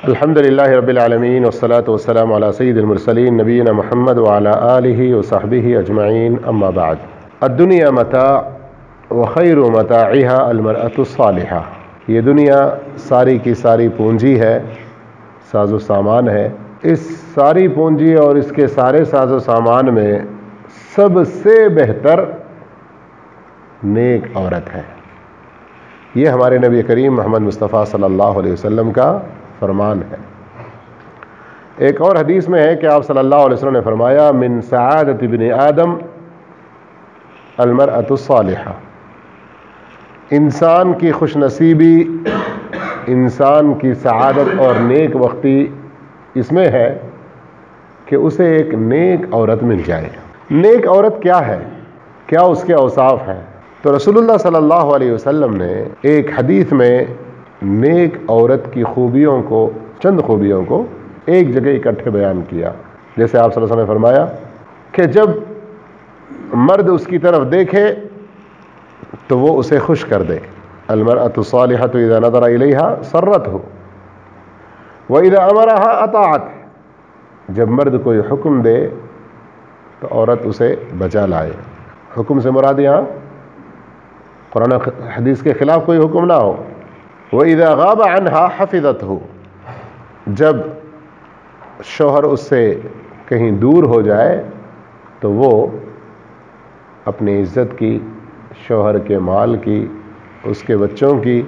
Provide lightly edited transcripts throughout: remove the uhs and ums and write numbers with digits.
الحمدللہ رب العالمین والصلاة والسلام علی سید المرسلین نبینا محمد وعلی آلہ وصحبہ اجمعین اما بعد۔ الدنیا متاع وخیر متاعها المرأة الصالحہ۔ یہ دنیا ساری کی ساری پونجی ہے، ساز و سامان ہے۔ اس ساری پونجی اور اس کے سارے ساز و سامان میں سب سے بہتر نیک عورت ہے۔ یہ ہمارے نبی کریم محمد مصطفیٰ صلی اللہ علیہ وسلم کا فرمان ہے۔ ایک اور حدیث میں ہے کہ آپ صلی اللہ علیہ وسلم نے فرمایا من سعادت ابن آدم المرأة الصالحہ۔ انسان کی خوش نصیبی، انسان کی سعادت اور نیک وقتی اس میں ہے کہ اسے ایک نیک عورت مل جائے۔ نیک عورت کیا ہے؟ کیا اس کے اوصاف ہیں؟ تو رسول اللہ صلی اللہ علیہ وسلم نے ایک حدیث میں نیک عورت کی خوبیوں کو، چند خوبیوں کو ایک جگہ اکٹھے بیان کیا۔ جیسے آپ صلی اللہ علیہ وسلم نے فرمایا کہ جب مرد اس کی طرف دیکھے تو وہ اسے خوش کر دے۔ المرأة الصالحة اذا نظر الیہا سرته واذا امرها اطاعت۔ جب مرد کوئی حکم دے تو عورت اسے بجا لائے۔ حکم سے مراد یہاں قرآن حدیث کے خلاف کوئی حکم نہ ہو۔ وَإِذَا غَابَ عَنْهَا حَفِظَتْهُ۔ جب شوہر اس سے کہیں دور ہو جائے تو وہ اپنی عزت کی، شوہر کے مال کی، اس کے بچوں کی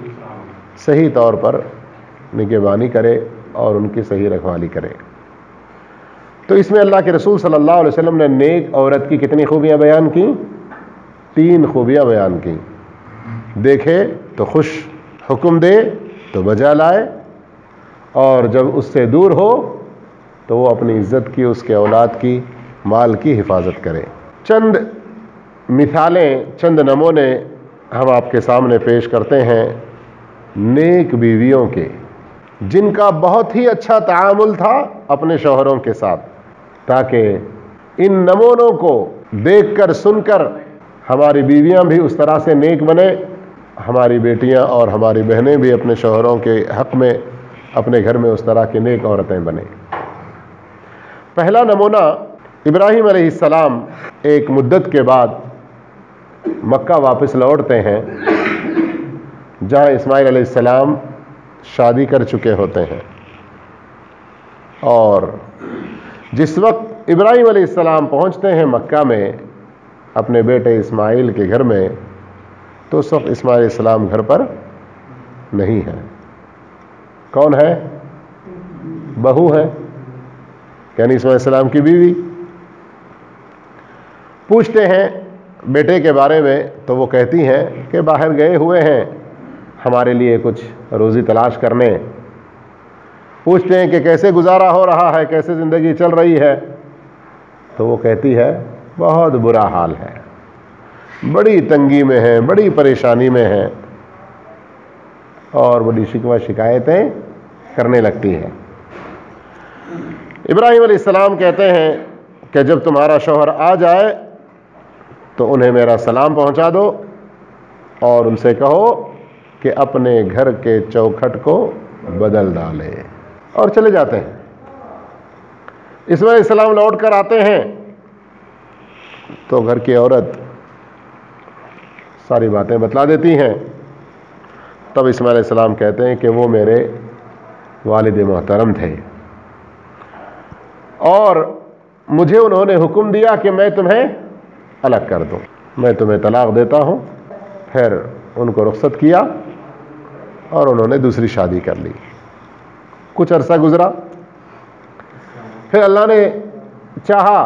صحیح طور پر نگہبانی کرے اور ان کی صحیح رکھوالی کرے۔ تو اس میں اللہ کے رسول صلی اللہ علیہ وسلم نے نیک عورت کی کتنی خوبیاں بیان کی؟ 3 خوبیاں بیان کی۔ دیکھے تو خوش، حکم دے تو بجا لائے، اور جب اس سے دور ہو تو وہ اپنی عزت کی، اس کے اولاد کی، مال کی حفاظت کرے۔ چند مثالیں، چند نمونے ہم آپ کے سامنے پیش کرتے ہیں نیک بیویوں کے، جن کا بہت ہی اچھا تعامل تھا اپنے شوہروں کے ساتھ، تاکہ ان نمونوں کو دیکھ کر، سن کر ہماری بیویاں بھی اس طرح سے نیک بنے، ہماری بیٹیاں اور ہماری بہنیں بھی اپنے شوہروں کے حق میں اپنے گھر میں اس طرح کی نیک عورتیں بنیں۔ پہلا نمونہ، ابراہیم علیہ السلام ایک مدت کے بعد مکہ واپس لوٹتے ہیں، جہاں اسماعیل علیہ السلام شادی کر چکے ہوتے ہیں، اور جس وقت ابراہیم علیہ السلام پہنچتے ہیں مکہ میں اپنے بیٹے اسماعیل کے گھر میں، تو اس وقت اسماعیل علیہ السلام گھر پر نہیں ہے۔ کون ہے؟ بہو ہے، یعنی اسماعیل علیہ السلام کی بیوی۔ پوچھتے ہیں بیٹے کے بارے میں تو وہ کہتی ہیں کہ باہر گئے ہوئے ہیں ہمارے لیے کچھ روزی تلاش کرنے۔ پوچھتے ہیں کہ کیسے گزارا ہو رہا ہے، کیسے زندگی چل رہی ہے، تو وہ کہتی ہے بہت برا حال ہے، بڑی تنگی میں ہیں، بڑی پریشانی میں ہیں، اور بڑی شکوہ شکایتیں کرنے لگتی ہیں۔ ابراہیم علیہ السلام کہتے ہیں کہ جب تمہارا شوہر آ جائے تو انہیں میرا سلام پہنچا دو، اور ان سے کہو کہ اپنے گھر کے چوکھٹ کو بدل ڈالے، اور چلے جاتے ہیں۔ اسماعیل علیہ السلام لوٹ کر آتے ہیں تو گھر کی عورت ساری باتیں بتلا دیتی ہیں۔ تب اسماعیل علیہ السلام کہتے ہیں کہ وہ میرے والد محترم تھے، اور مجھے انہوں نے حکم دیا کہ میں تمہیں الگ کر دوں، میں تمہیں طلاق دیتا ہوں۔ پھر ان کو رخصت کیا اور انہوں نے دوسری شادی کر لی۔ کچھ عرصہ گزرا، پھر اللہ نے چاہا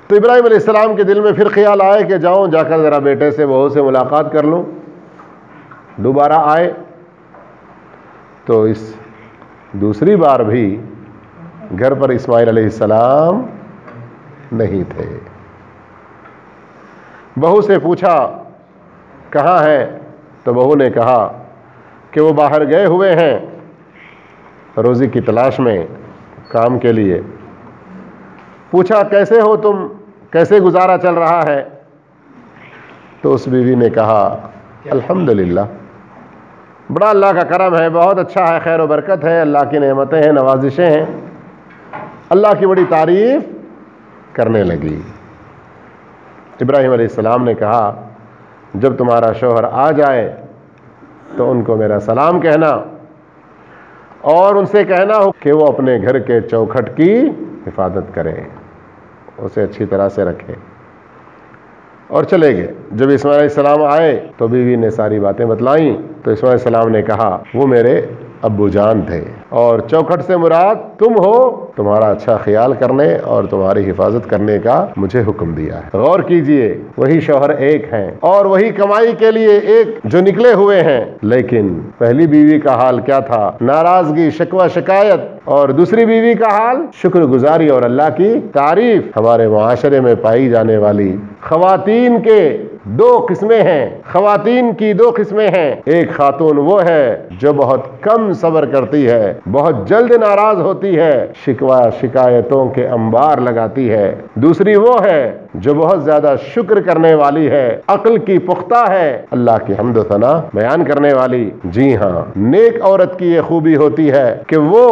تو ابراہیم علیہ السلام کے دل میں پھر خیال آئے کہ جاؤں، جا کر ذرا بیٹے سے، بہو سے ملاقات کر لوں۔ دوبارہ آئے تو اس دوسری بار بھی گھر پر اسماعیل علیہ السلام نہیں تھے۔ بہو سے پوچھا کہاں ہیں، تو بہو نے کہا کہ وہ باہر گئے ہوئے ہیں روزی کی تلاش میں، کام کے لیے۔ پوچھا کیسے ہو تم، کیسے گزارا چل رہا ہے؟ تو اس بیوی نے کہا الحمدللہ، بڑا اللہ کا کرم ہے، بہت اچھا ہے، خیر و برکت ہے، اللہ کی نعمتیں ہیں، نوازشیں ہیں۔ اللہ کی بڑی تعریف کرنے لگی۔ ابراہیم علیہ السلام نے کہا جب تمہارا شوہر آ جائے تو ان کو میرا سلام کہنا، اور ان سے کہنا ہو کہ وہ اپنے گھر کے چوکھٹ کی حفاظت کرے، اسے اچھی طرح سے رکھے۔ اور چلے گئے۔ جب اسماعیل علیہ السلام آئے تو بیوی نے ساری باتیں بتلائیں، تو اسماعیل علیہ السلام نے کہا وہ میرے ابو جان تھے، اور چوکھٹ سے مراد تم ہو، تمہارا اچھا خیال کرنے اور تمہاری حفاظت کرنے کا مجھے حکم دیا ہے۔ غور کیجئے، وہی شوہر ایک ہیں اور وہی کمائی کے لیے ایک جو نکلے ہوئے ہیں، لیکن پہلی بیوی کا حال کیا تھا؟ ناراضگی، شکوہ، شکایت، اور دوسری بیوی کا حال شکر گزاری اور اللہ کی تعریف۔ ہمارے معاشرے میں پائی جانے والی خواتین کے دو قسمیں ہیں، خواتین کی دو قسمیں ہیں۔ ایک خاتون وہ ہے جو بہت کم صبر کرتی ہے، بہت جلد ناراض ہوتی ہے، شکوہ شکایتوں کے انبار لگاتی ہے۔ دوسری وہ ہے جو بہت زیادہ شکر کرنے والی ہے، عقل کی پختہ ہے، اللہ کی حمد و ثنا بیان کرنے والی۔ جی ہاں، نیک عورت کی یہ خوبی ہوتی ہے کہ وہ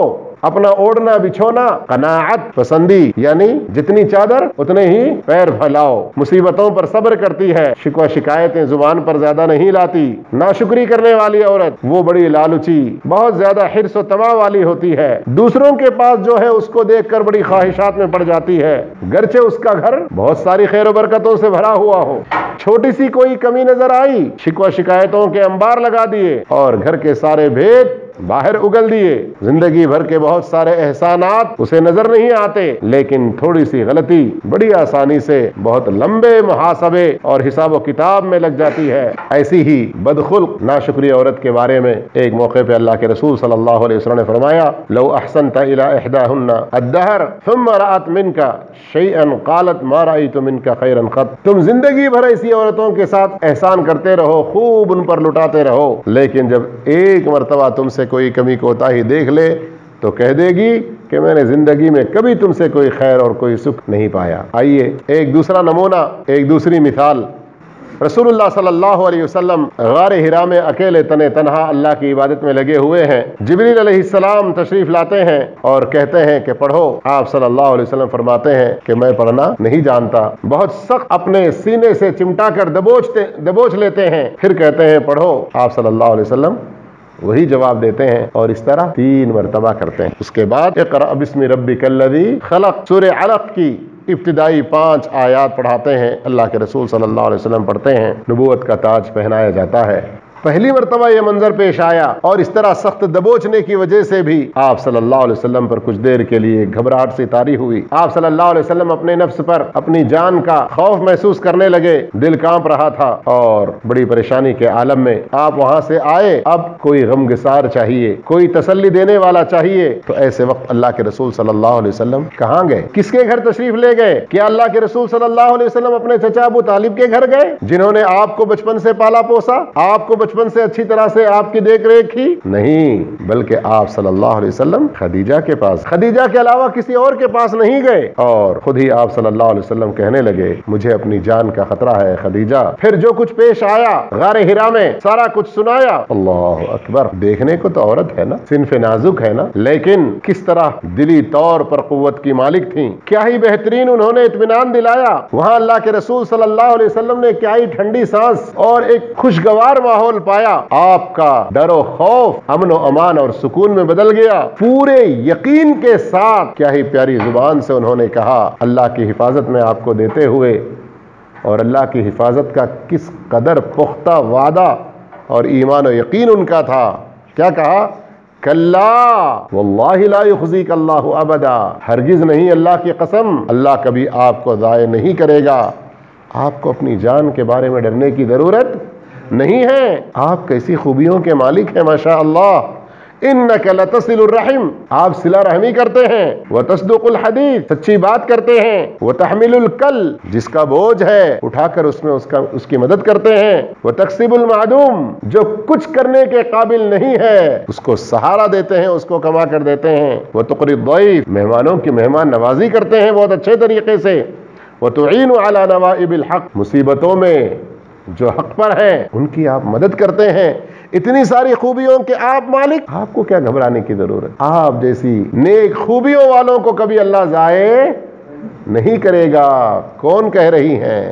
اپنا اوڑھنا بچھونا قناعت پسندی، یعنی جتنی چادر اتنے ہی پیر پھیلاؤ، مصیبتوں پر صبر کرتی ہے، شکوہ شکایتیں زبان پر زیادہ نہیں لاتی۔ ناشکری کرنے والی عورت وہ بڑی لالچی، بہت زیادہ حرص و طمع والی ہوتی ہے، دوسروں کے پاس جو ہے اس کو دیکھ کر بڑی خواہشات میں پڑ جاتی ہے، گرچہ اس کا گھر بہت ساری خیر و برکتوں سے بھرا ہوا ہو، چھوٹی سی کوئی کمی نظر آئی، شکوہ شکایتوں کے انبار لگا دیے اور گھر کے سارے بھید باہر اگل دیے۔ زندگی بھر کے بہت سارے احسانات اسے نظر نہیں آتے، لیکن تھوڑی سی غلطی بڑی آسانی سے بہت لمبے محاسبے اور حساب و کتاب میں لگ جاتی ہے۔ ایسی ہی بدخلق ناشکری عورت کے بارے میں ایک موقع پہ اللہ کے رسول صلی اللہ علیہ وسلم نے فرمایا، لو احسنت الى احداهن الدهر ثم رأت منك شيئا قالت ما رأيت منك خيرا قط۔ تم زندگی بھر ایسی عورتوں کے ساتھ احسان کرتے رہو، خوب ان پر لٹاتے رہو، لیکن جب ایک مرتبہ تم سے کوئی کمی کوتاہی دیکھ لے تو کہہ دے گی کہ میں نے زندگی میں کبھی تم سے کوئی خیر اور کوئی سکھ نہیں پایا۔ آئیے ایک دوسرا نمونہ، ایک دوسری مثال۔ رسول اللہ صلی اللہ علیہ وسلم غار حرا میں اکیلے تنہا اللہ کی عبادت میں لگے ہوئے ہیں۔ جبریل علیہ السلام تشریف لاتے ہیں اور کہتے ہیں کہ پڑھو۔ آپ صلی اللہ علیہ وسلم فرماتے ہیں کہ میں پڑھنا نہیں جانتا، بہت سخت اپنے سینے سے چمٹا کر دبوچ لیتے ہیں، پھر کہتے ہیں پڑھو۔ آپ صلی اللہ علیہ وسلم وہی جواب دیتے ہیں اور اس طرح 3 مرتبہ کرتے ہیں۔ اس کے بعد اقرأ بسم ربک الذی خلق، سورہ علق کی ابتدائی 5 آیات پڑھاتے ہیں، اللہ کے رسول صلی اللہ علیہ وسلم پڑھتے ہیں، نبوت کا تاج پہنایا جاتا ہے۔ پہلی مرتبہ یہ منظر پیش آیا اور اس طرح سخت دبوچنے کی وجہ سے بھی آپ صلی اللہ علیہ وسلم پر کچھ دیر کے لیے گھبراہٹ سی طاری ہوئی۔ آپ صلی اللہ علیہ وسلم اپنے نفس پر اپنی جان کا خوف محسوس کرنے لگے، دل کانپ رہا تھا اور بڑی پریشانی کے عالم میں آپ وہاں سے آئے۔ اب کوئی غمگسار چاہیے، کوئی تسلی دینے والا چاہیے، تو ایسے وقت اللہ کے رسول صلی اللہ علیہ وسلم کہاں گئے؟ کس کے گھر تشریف لے گئے؟ کیا اللہ کے رسول صلی اللہ علیہ وسلم اپنے چچا ابو طالب کے گھر گئے، جنہوں نے آپ کو بچپن سے پالا پوسا، آپ کو بچپن سے اچھی طرح سے آپ کی دیکھ ریکھ کی؟ نہیں، بلکہ آپ صلی اللہ علیہ وسلم خدیجہ کے پاس، خدیجہ کے علاوہ کسی اور کے پاس نہیں گئے، اور خود ہی آپ صلی اللہ علیہ وسلم کہنے لگے مجھے اپنی جان کا خطرہ ہے خدیجہ۔ پھر جو کچھ پیش آیا غار حرا میں سارا کچھ سنایا۔ اللہ اکبر، دیکھنے کو تو عورت ہے نا، صنف نازک ہے نا، لیکن کس طرح دلی طور پر قوت کی مالک تھیں، کیا ہی بہترین انہوں نے اطمینان دلایا۔ وہاں اللہ کے رسول صلی اللہ علیہ وسلم نے کیا ہی ٹھنڈی سانس اور ایک خوشگوار ماحول پایا۔ آپ کا ڈر و خوف امن و امان اور سکون میں بدل گیا۔ پورے یقین کے ساتھ کیا ہی پیاری زبان سے انہوں نے کہا، اللہ کی حفاظت میں آپ کو دیتے ہوئے، اور اللہ کی حفاظت کا کس قدر پختہ وعدہ اور ایمان و یقین ان کا تھا۔ کیا کہا؟ کلا واللہ لا یخزیک اللہ ابدا، ہرگز نہیں، اللہ کی قسم، اللہ کبھی آپ کو ضائع نہیں کرے گا۔ آپ کو اپنی جان کے بارے میں ڈرنے کی ضرورت نہیں ہے، آپ کیسی خوبیوں کے مالک ہیں ماشاء اللہ۔ انک لتصل الرحم، آپ صلہ رحمی کرتے ہیں، وتصدق الحدیث، سچی بات کرتے ہیں، وتحمل الکل، جس کا بوجھ ہے اٹھا کر اس کی مدد کرتے ہیں، وتکسب المعدوم، جو کچھ کرنے کے قابل نہیں ہے اس کو سہارا دیتے ہیں، اس کو کما کر دیتے ہیں، وتقری الضیف، مہمانوں کی مہمان نوازی کرتے ہیں بہت اچھے طریقے سے، وتعین علی نوائب الحق، مصیبتوں میں جو حق پر ہیں ان کی آپ مدد کرتے ہیں، اتنی ساری خوبیوں کے آپ مالک، آپ کو کیا گھبرانے کی ضرورت؟ آپ جیسی نیک خوبیوں والوں کو کبھی اللہ ضائع نہیں کرے گا۔ کون کہہ رہی ہیں؟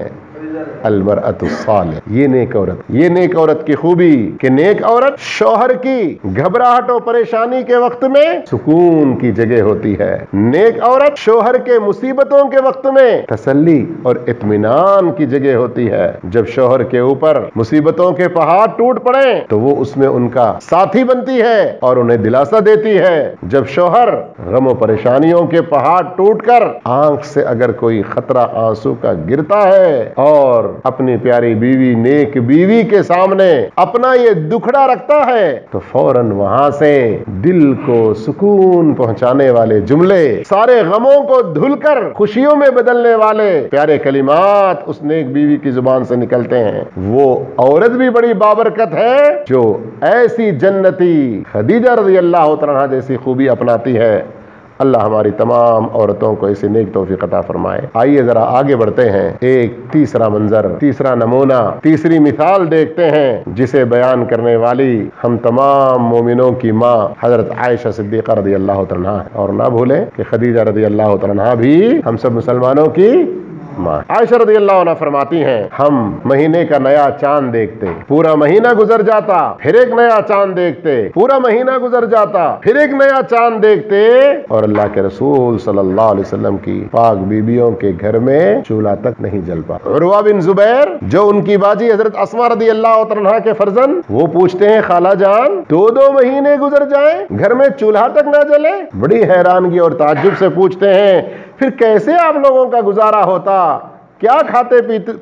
المرأۃ الصالح، یہ نیک عورت کی خوبی کہ نیک عورت شوہر کی گھبراہٹ و پریشانی کے وقت میں سکون کی جگہ ہوتی ہے، نیک عورت شوہر کے مصیبتوں کے وقت میں تسلی اور اطمینان کی جگہ ہوتی ہے۔ جب شوہر کے اوپر مصیبتوں کے پہاڑ ٹوٹ پڑیں تو وہ اس میں ان کا ساتھی بنتی ہے اور انہیں دلاسا دیتی ہے۔ جب شوہر غم و پریشانیوں کے پہاڑ ٹوٹ کر آنکھ سے اگر کوئی خطرہ آنسو کا گرتا ہے اور اپنی پیاری بیوی، نیک بیوی کے سامنے اپنا یہ دکھڑا رکھتا ہے تو فوراً وہاں سے دل کو سکون پہنچانے والے جملے، سارے غموں کو دھل کر خوشیوں میں بدلنے والے پیارے کلمات اس نیک بیوی کی زبان سے نکلتے ہیں۔ وہ عورت بھی بڑی بابرکت ہے جو ایسی جنتی خدیجہ رضی اللہ تعالیٰ عنہا جیسی خوبی اپناتی ہے۔ اللہ ہماری تمام عورتوں کو ایسی نیک توفیق عطا فرمائے۔ آئیے ذرا آگے بڑھتے ہیں، ایک تیسرا منظر، تیسرا نمونہ، تیسری مثال دیکھتے ہیں جسے بیان کرنے والی ہم تمام مومنوں کی ماں حضرت عائشہ صدیقہ رضی اللہ تعالیٰ عنہا ہے۔ اور نہ بھولیں کہ خدیجہ رضی اللہ تعالیٰ عنہا بھی ہم سب مسلمانوں کی ماں۔ عائشہ رضی اللہ عنہا فرماتی ہیں، ہم مہینے کا نیا چاند دیکھتے، پورا مہینہ گزر جاتا، پھر ایک نیا چاند دیکھتے، پورا مہینہ گزر جاتا، پھر ایک نیا چاند دیکھتے، اور اللہ کے رسول صلی اللہ علیہ وسلم کی پاک بیبیوں کے گھر میں چولہا تک نہیں جل پاتا۔ عروہ بن زبیر جو ان کی باجی حضرت اسماء رضی اللہ تعالیٰ عنہا کے فرزند، وہ پوچھتے ہیں خالہ جان 2 مہینے گزر جائیں گھر میں چولہا تک نہ جلے؟ بڑی حیرانگی اور تعجب سے پوچھتے ہیں پھر کیسے آپ لوگوں کا گزارا ہوتا؟ کیا کھاتے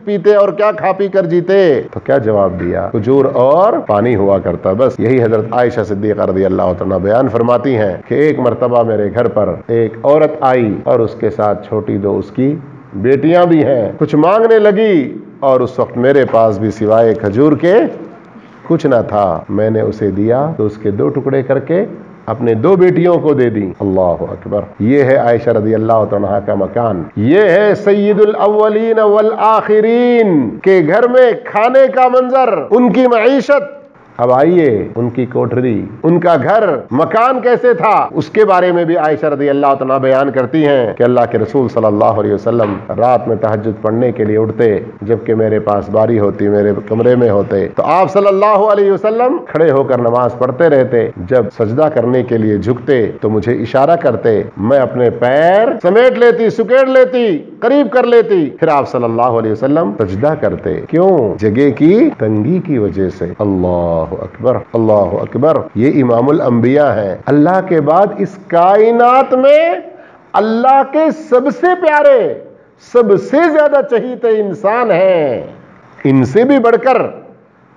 پیتے اور کیا کھا پی کر جیتے؟ تو کیا جواب دیا؟ کھجور اور پانی ہوا کرتا۔ بس یہی حضرت عائشہ صدیقہ رضی اللہ عنہا بیان فرماتی ہیں کہ ایک مرتبہ میرے گھر پر ایک عورت آئی اور اس کے ساتھ چھوٹی 2 اس کی بیٹیاں بھی ہیں، کچھ مانگنے لگی اور اس وقت میرے پاس بھی سوائے کھجور کے کچھ نہ تھا۔ میں نے اسے دیا تو اس کے 2 ٹکڑے کر کے اپنے 2 بیٹیوں کو دے دی۔ اللہ اکبر! یہ ہے عائشہ رضی اللہ عنہا کا مکان، یہ ہے سید الاولین والآخرین کے گھر میں کھانے کا منظر، ان کی معیشت۔ اب آئیے ان کی کوٹری، ان کا گھر، مکان کیسے تھا، اس کے بارے میں بھی عائشہ رضی اللہ عنہا بیان کرتی ہیں کہ اللہ کے رسول صلی اللہ علیہ وسلم رات میں تہجد پڑھنے کے لیے اٹھتے، جبکہ میرے پاس باری ہوتی، میرے کمرے میں ہوتے تو آپ صلی اللہ علیہ وسلم کھڑے ہو کر نماز پڑھتے رہتے۔ جب سجدہ کرنے کے لیے جھکتے تو مجھے اشارہ کرتے، میں اپنے پیر سمیٹ لیتی، سکیڑ لیتی، قریب کر لیتی، پھر آپ صلی اللہ علیہ وسلم سجدہ کرتے۔ کیوں؟ جگہ کی تنگی کی وجہ سے۔ اللہ اکبر، اللہ اکبر! یہ امام الانبیاء ہیں، اللہ کے بعد اس کائنات میں اللہ کے سب سے پیارے، سب سے زیادہ چہیتے انسان ہیں۔ ان سے بھی بڑھ کر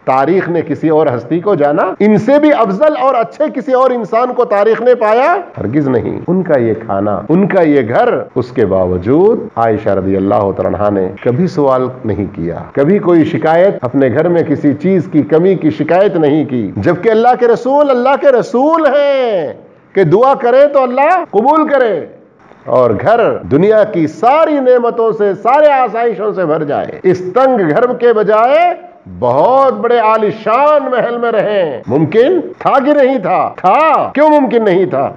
تاریخ نے کسی اور ہستی کو جانا، ان سے بھی افضل اور اچھے کسی اور انسان کو تاریخ نے پایا؟ ہرگز نہیں۔ ان کا یہ کھانا، ان کا یہ گھر، اس کے باوجود عائشہ رضی اللہ تعالیٰ عنہا نے کبھی سوال نہیں کیا، کبھی کوئی شکایت، اپنے گھر میں کسی چیز کی کمی کی شکایت نہیں کی، جبکہ اللہ کے رسول ہیں کہ دعا کرے تو اللہ قبول کرے اور گھر دنیا کی ساری نعمتوں سے، سارے آسائشوں سے بھر جائے۔ اس تنگ گھر کے بجائے بہت بڑے عالیشان محل میں رہیں۔ ممکن تھا کہ نہیں تھا؟ تھا۔ کیوں ممکن نہیں تھا؟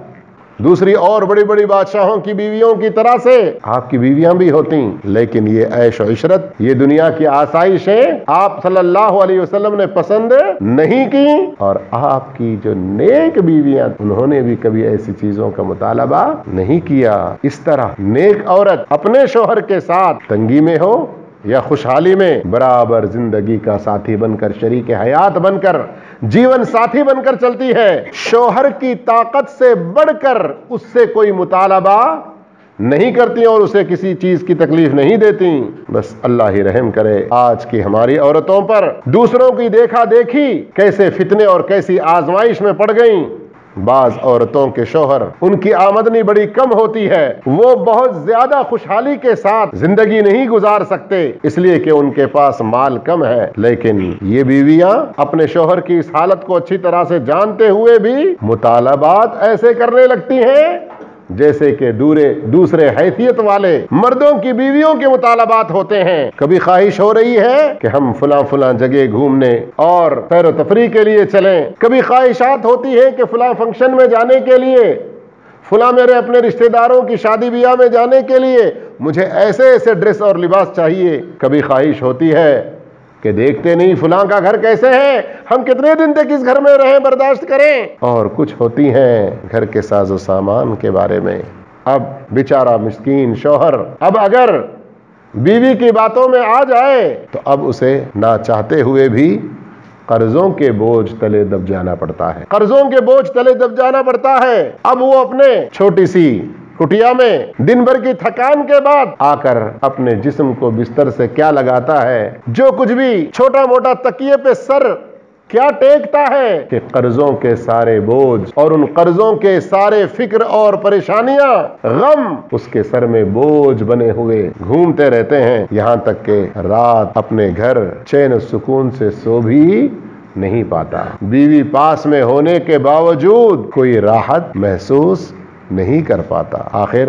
دوسری اور بڑی بڑی بادشاہوں کی بیویوں کی طرح سے آپ کی بیویاں بھی ہوتی، لیکن یہ عیش و عشرت، یہ دنیا کی آسائشیں آپ صلی اللہ علیہ وسلم نے پسند نہیں کی، اور آپ کی جو نیک بیویاں انہوں نے بھی کبھی ایسی چیزوں کا مطالبہ نہیں کیا۔ اس طرح نیک عورت اپنے شوہر کے ساتھ تنگی میں ہو یا خوشحالی میں برابر زندگی کا ساتھی بن کر، شریک حیات بن کر، جیون ساتھی بن کر چلتی ہے۔ شوہر کی طاقت سے بڑھ کر اس سے کوئی مطالبہ نہیں کرتی اور اسے کسی چیز کی تکلیف نہیں دیتی۔ بس اللہ ہی رحم کرے آج کی ہماری عورتوں پر، دوسروں کی دیکھا دیکھی کیسے فتنے اور کیسی آزمائش میں پڑ گئیں۔ بعض عورتوں کے شوہر، ان کی آمدنی بڑی کم ہوتی ہے، وہ بہت زیادہ خوشحالی کے ساتھ زندگی نہیں گزار سکتے اس لیے کہ ان کے پاس مال کم ہے، لیکن یہ بیویاں اپنے شوہر کی اس حالت کو اچھی طرح سے جانتے ہوئے بھی مطالبات ایسے کرنے لگتی ہیں جیسے کہ دوسرے حیثیت والے مردوں کی بیویوں کے مطالبات ہوتے ہیں. کبھی خواہش ہو رہی ہے کہ ہم فلاں جگہ گھومنے اور سیر و تفریح کے لیے چلیں. کبھی خواہشات ہوتی ہے کہ فلاں فنکشن میں جانے کے لیے، فلاں میرے اپنے رشتہ داروں کی شادی بیاہ میں جانے کے لیے مجھے ایسے ڈریس اور لباس چاہیے. کبھی خواہش ہوتی ہے کہ دیکھتے نہیں فلاں کا گھر کیسے ہے، ہم کتنے دن تک اس گھر میں رہیں، برداشت کریں. اور کچھ ہوتی ہیں گھر کے ساز و سامان کے بارے میں. اب بیچارہ مسکین شوہر اب اگر بیوی کی باتوں میں آ جائے تو اب اسے نہ چاہتے ہوئے بھی قرضوں کے بوجھ تلے دب جانا پڑتا ہے. قرضوں کے بوجھ تلے دب جانا پڑتا ہے. اب وہ اپنے چھوٹی سی کٹیا میں دن بھر کی تھکان کے بعد آ کر اپنے جسم کو بستر سے کیا لگاتا ہے، جو کچھ بھی چھوٹا موٹا تکیے پہ سر کیا ٹیکتا ہے کہ قرضوں کے سارے بوجھ اور ان قرضوں کے سارے فکر اور پریشانیاں، غم اس کے سر میں بوجھ بنے ہوئے گھومتے رہتے ہیں، یہاں تک کہ رات اپنے گھر چین و سکون سے سو بھی نہیں پاتا. بیوی پاس میں ہونے کے باوجود کوئی راحت محسوس نہیں کر پاتا. آخر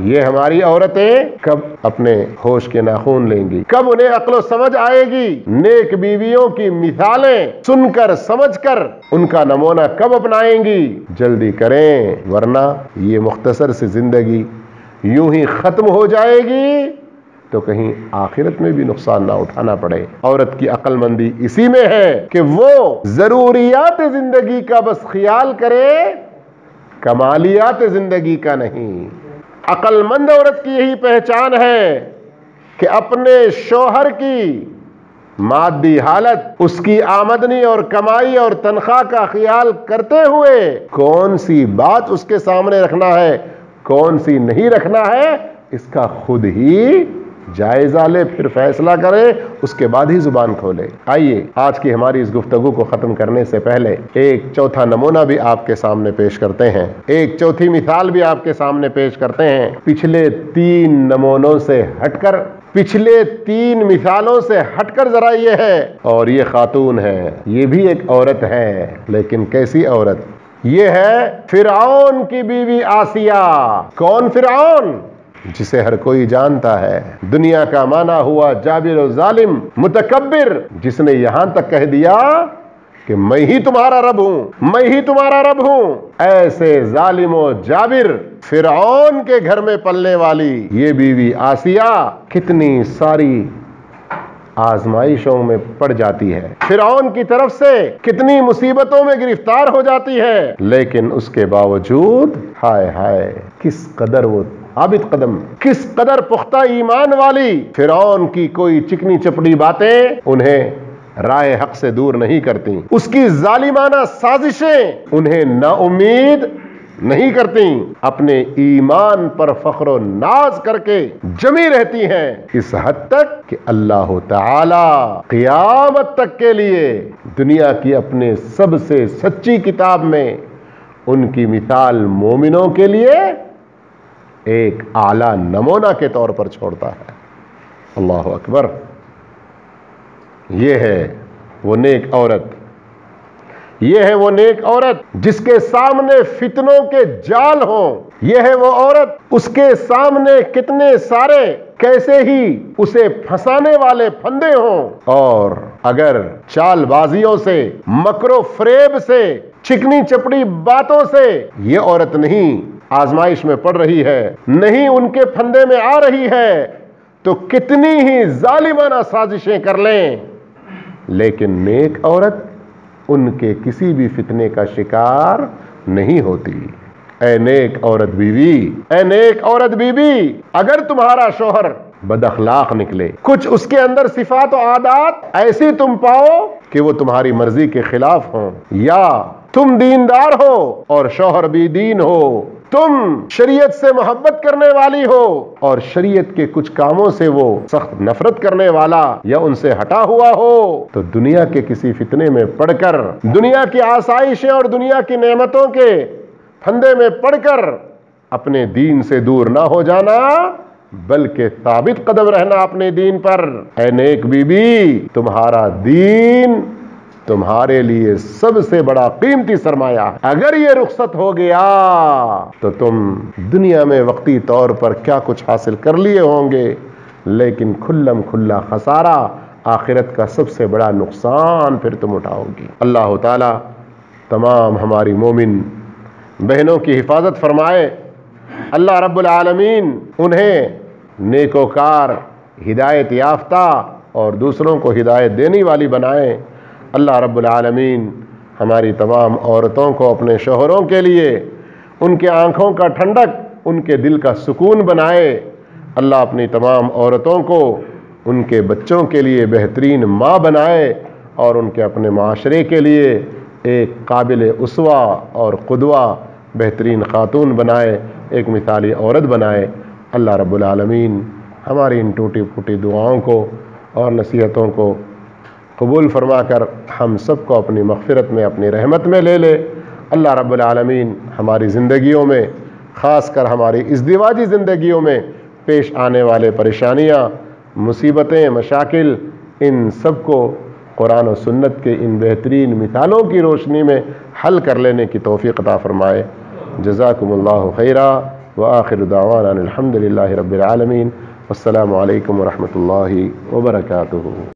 یہ ہماری عورتیں کب اپنے ہوش کے ناخن لیں گی، کب انہیں عقل و سمجھ آئے گی؟ نیک بیویوں کی مثالیں سن کر سمجھ کر ان کا نمونہ کب اپنائیں گی؟ جلدی کریں، ورنہ یہ مختصر سی زندگی یوں ہی ختم ہو جائے گی تو کہیں آخرت میں بھی نقصان نہ اٹھانا پڑے. عورت کی عقل مندی اسی میں ہے کہ وہ ضروریات زندگی کا بس خیال کرے، کمالیات زندگی کا نہیں. عقل مند عورت کی یہی پہچان ہے کہ اپنے شوہر کی مادی حالت، اس کی آمدنی اور کمائی اور تنخواہ کا خیال کرتے ہوئے کون سی بات اس کے سامنے رکھنا ہے، کون سی نہیں رکھنا ہے، اس کا خود ہی جائزہ لے، پھر فیصلہ کرے، اس کے بعد ہی زبان کھولے. آئیے آج کی ہماری اس گفتگو کو ختم کرنے سے پہلے ایک چوتھا نمونہ بھی آپ کے سامنے پیش کرتے ہیں، ایک چوتھی مثال بھی آپ کے سامنے پیش کرتے ہیں. پچھلے 3 نمونوں سے ہٹ کر، پچھلے 3 مثالوں سے ہٹ کر ذرا یہ ہے، اور یہ خاتون ہے، یہ بھی ایک عورت ہے، لیکن کیسی عورت؟ یہ ہے فرعون کی بیوی آسیہ. کون فرعون؟ جسے ہر کوئی جانتا ہے، دنیا کا معنی ہوا جابر و ظالم، متکبر، جس نے یہاں تک کہہ دیا کہ میں ہی تمہارا رب ہوں، میں ہی تمہارا رب ہوں. ایسے ظالم و جابر فرعون کے گھر میں پلنے والی یہ بیوی آسیہ کتنی ساری آزمائشوں میں پڑ جاتی ہے، فرعون کی طرف سے کتنی مصیبتوں میں گرفتار ہو جاتی ہے، لیکن اس کے باوجود ہائے ہائے کس قدر وہ ثابت قدم، کس قدر پختہ ایمان والی. فرعون کی کوئی چکنی چپڑی باتیں انہیں رائے حق سے دور نہیں کرتی، اس کی ظالمانہ سازشیں انہیں نا امید نہیں کرتی، اپنے ایمان پر فخر و ناز کر کے جمی رہتی ہیں، اس حد تک کہ اللہ تعالی قیامت تک کے لیے دنیا کی اپنے سب سے سچی کتاب میں ان کی مثال مومنوں کے لیے ایک اعلیٰ نمونہ کے طور پر چھوڑتا ہے. اللہ اکبر. یہ ہے وہ نیک عورت، یہ ہے وہ نیک عورت جس کے سامنے فتنوں کے جال ہوں. یہ ہے وہ عورت، اس کے سامنے کتنے سارے کیسے ہی اسے پھنسانے والے پھندے ہوں، اور اگر چال بازیوں سے، مکر و فریب سے، چکنی چپڑی باتوں سے یہ عورت نہیں آزمائش میں پڑ رہی ہے، نہیں ان کے پھندے میں آ رہی ہے، تو کتنی ہی ظالمانہ سازشیں کر لیں، لیکن نیک عورت ان کے کسی بھی فتنے کا شکار نہیں ہوتی. اے نیک عورت بیوی، اے نیک عورت بیوی، اگر تمہارا شوہر بد اخلاق نکلے، کچھ اس کے اندر صفات و عادات ایسی تم پاؤ کہ وہ تمہاری مرضی کے خلاف ہوں، یا تم دیندار ہو اور شوہر بھی دین ہو، تم شریعت سے محبت کرنے والی ہو اور شریعت کے کچھ کاموں سے وہ سخت نفرت کرنے والا یا ان سے ہٹا ہوا ہو، تو دنیا کے کسی فتنے میں پڑ کر، دنیا کی آسائشیں اور دنیا کی نعمتوں کے پھندے میں پڑ کر اپنے دین سے دور نہ ہو جانا، بلکہ ثابت قدم رہنا اپنے دین پر. اے نیک بی بی، تمہارا دین تمہارے لیے سب سے بڑا قیمتی سرمایہ ہے۔ اگر یہ رخصت ہو گیا تو تم دنیا میں وقتی طور پر کیا کچھ حاصل کر لیے ہوں گے، لیکن کھلم کھلا خسارہ، آخرت کا سب سے بڑا نقصان پھر تم اٹھاؤ گی۔ اللہ تعالی تمام ہماری مومن بہنوں کی حفاظت فرمائے۔ اللہ رب العالمین انہیں نیکوکار، ہدایت یافتہ اور دوسروں کو ہدایت دینے والی بنائے۔ اللہ رب العالمین ہماری تمام عورتوں کو اپنے شوہروں کے لیے ان کے آنکھوں کا ٹھنڈک، ان کے دل کا سکون بنائے۔ اللہ اپنی تمام عورتوں کو ان کے بچوں کے لیے بہترین ماں بنائے اور ان کے اپنے معاشرے کے لیے ایک قابل اسوہ اور قدوہ بہترین خاتون بنائے، ایک مثالی عورت بنائے۔ اللہ رب العالمین ہماری ان ٹوٹی پھوٹی دعاؤں کو اور نصیحتوں کو قبول فرما کر ہم سب کو اپنی مغفرت میں، اپنی رحمت میں لے لے۔ اللہ رب العالمین ہماری زندگیوں میں، خاص کر ہماری ازدواجی زندگیوں میں پیش آنے والے پریشانیاں، مصیبتیں، مشاکل، ان سب کو قرآن و سنت کے ان بہترین مثالوں کی روشنی میں حل کر لینے کی توفیق عطا فرمائے۔ جزاکم اللہ خیرا وآخر دعوانا الحمد للہ رب العالمین۔ السلام علیکم ورحمۃ اللہ وبرکاتہ۔